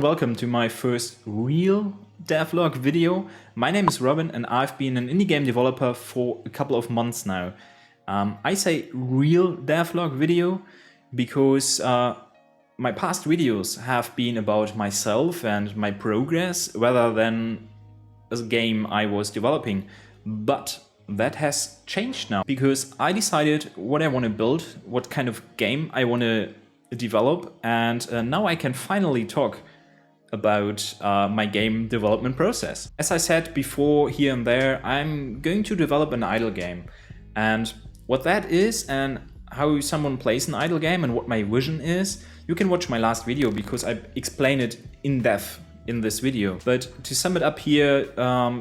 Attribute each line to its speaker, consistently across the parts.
Speaker 1: Welcome to my first real devlog video. My name is Robin and I've been an indie game developer for a couple of months now. I say real devlog video because my past videos have been about myself and my progress rather than a game I was developing. But that has changed now because I decided what I want to build, what kind of game I want to develop, and now I can finally talk about my game development process. As I said before here and there, I'm going to develop an idle game, and what that is and how someone plays an idle game and what my vision is, you can watch my last video because I explain it in depth in this video. But to sum it up here,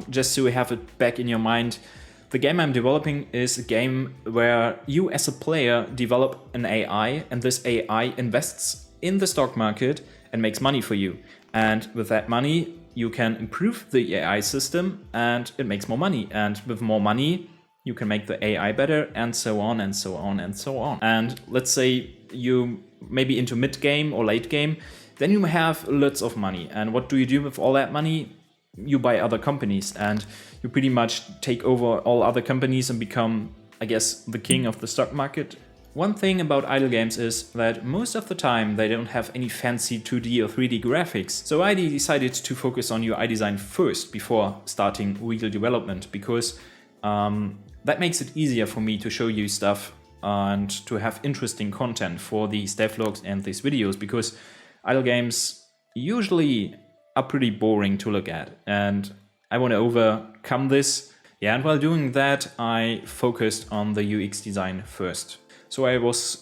Speaker 1: just so you have it back in your mind, the game I'm developing is a game where you as a player develop an AI, and this AI invests in the stock market and makes money for you. And with that money, you can improve the AI system and it makes more money. And with more money, you can make the AI better, and so on and so on and so on. And let's say you maybe into mid game or late game, then you have lots of money. And what do you do with all that money? You buy other companies and you pretty much take over all other companies and become, I guess, the king of the stock market. One thing about idle games is that most of the time they don't have any fancy 2D or 3D graphics. So I decided to focus on UI design first before starting real development, because that makes it easier for me to show you stuff and to have interesting content for these devlogs and these videos, because idle games usually are pretty boring to look at, and I want to overcome this. Yeah, and while doing that, I focused on the UX design first. So I was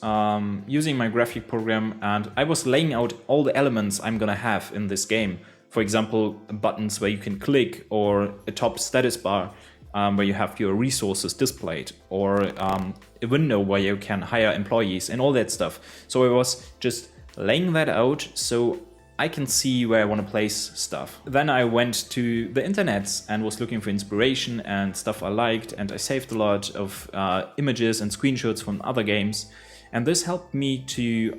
Speaker 1: using my graphic program and I was laying out all the elements I'm gonna have in this game. For example, buttons where you can click, or a top status bar where you have your resources displayed, or a window where you can hire employees and all that stuff. So I was just laying that out so I can see where I want to place stuff. Then I went to the internet and was looking for inspiration and stuff I liked, and I saved a lot of images and screenshots from other games, and this helped me to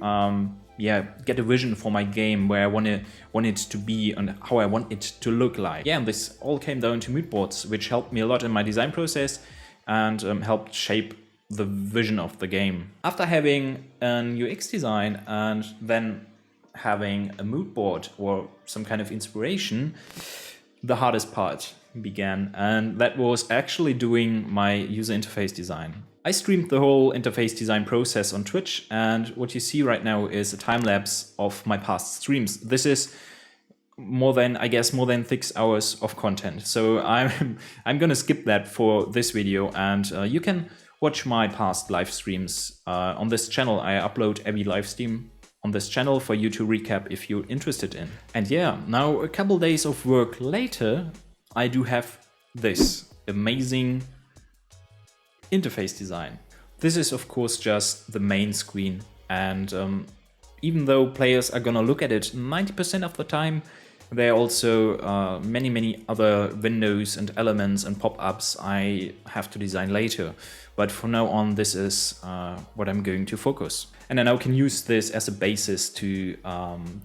Speaker 1: get a vision for my game, where I want it to be and how I want it to look like. Yeah, and this all came down to mood boards, which helped me a lot in my design process and helped shape the vision of the game. After having an UX design and then having a mood board or some kind of inspiration, the hardest part began, and that was actually doing my user interface design. I streamed the whole interface design process on Twitch, and what you see right now is a time lapse of my past streams. This is more than 6 hours of content, so I'm gonna skip that for this video, and you can watch my past live streams on this channel. I upload every live stream on this channel for you to recap if you're interested in. And yeah, now a couple days of work later, I do have this amazing interface design. This is of course just the main screen, and even though players are gonna look at it 90% of the time, there are also many other windows and elements and pop-ups I have to design later. But from now on, this is what I'm going to focus. And then I can use this as a basis to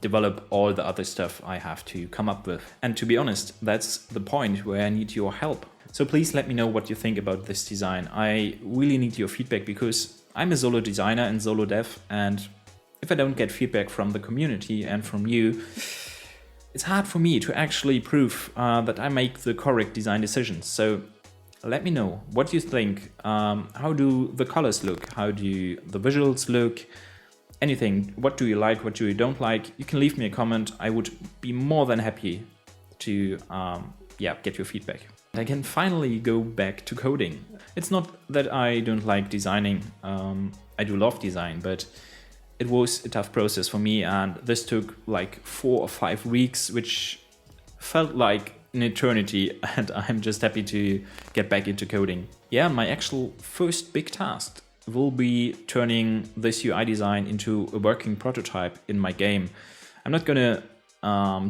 Speaker 1: develop all the other stuff I have to come up with. And to be honest, that's the point where I need your help. So please let me know what you think about this design. I really need your feedback because I'm a solo designer and solo dev, and if I don't get feedback from the community and from you, it's hard for me to actually prove that I make the correct design decisions. So let me know what you think. How do the colors look? How do the visuals look? Anything. What do you like? What do you don't like? You can leave me a comment. I would be more than happy to get your feedback. I can finally go back to coding. It's not that I don't like designing. I do love design, but it was a tough process for me, and this took like 4 or 5 weeks, which felt like an eternity, and I'm just happy to get back into coding. Yeah, my actual first big task will be turning this UI design into a working prototype in my game. I'm not gonna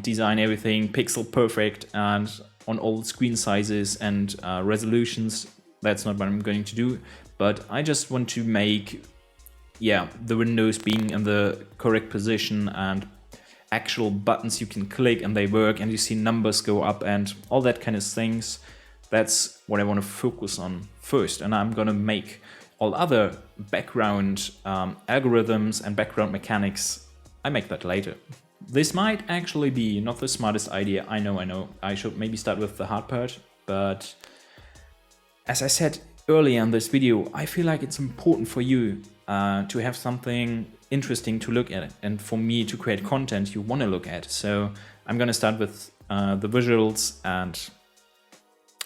Speaker 1: design everything pixel perfect and on all screen sizes and resolutions. That's not what I'm going to do, but I just want to make the windows being in the correct position and actual buttons you can click and they work and you see numbers go up and all that kind of things. That's what I want to focus on first, and I'm gonna make all other background algorithms and background mechanics, I make that later. This might actually be not the smartest idea, I know, I should maybe start with the hard part, but as I said earlier in this video, I feel like it's important for you to have something interesting to look at and for me to create content you want to look at. So I'm gonna start with the visuals and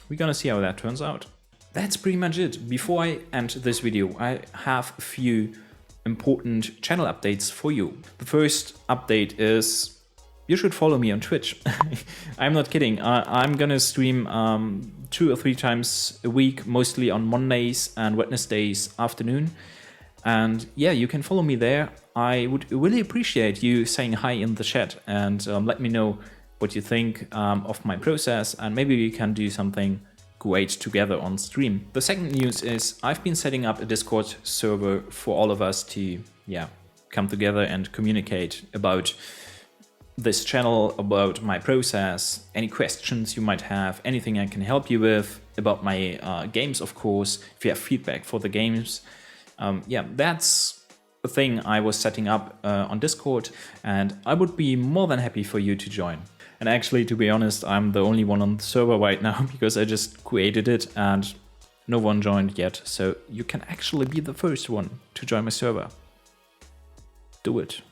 Speaker 1: we're gonna see how that turns out. That's pretty much it. Before I end this video, I have a few important channel updates for you. The first update is you should follow me on Twitch. I'm not kidding. I'm gonna stream 2 or 3 times a week, mostly on Mondays and Wednesdays afternoon. And yeah, you can follow me there. I would really appreciate you saying hi in the chat and let me know what you think of my process, and maybe we can do something great together on stream. The second news is I've been setting up a Discord server for all of us to come together and communicate about this channel, about my process, any questions you might have, anything I can help you with, about my games, of course, if you have feedback for the games. That's a thing I was setting up on Discord, and I would be more than happy for you to join. And actually, to be honest, I'm the only one on the server right now because I just created it and no one joined yet. So you can actually be the first one to join my server. Do it.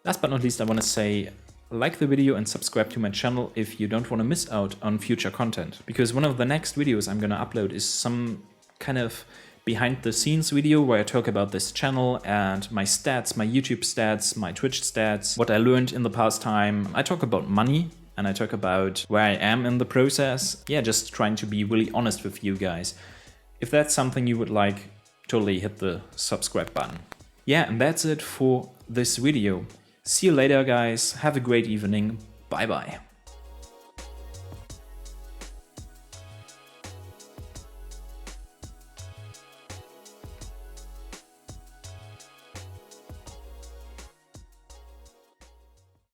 Speaker 1: Last but not least, I want to say like the video and subscribe to my channel if you don't want to miss out on future content. Because one of the next videos I'm going to upload is some kind of behind the scenes video where I talk about this channel and my stats, my YouTube stats, my Twitch stats, what I learned in the past time. I talk about money. And I talk about where I am in the process. Yeah, just trying to be really honest with you guys. If that's something you would like, totally hit the subscribe button. Yeah, and that's it for this video. See you later, guys. Have a great evening. Bye bye.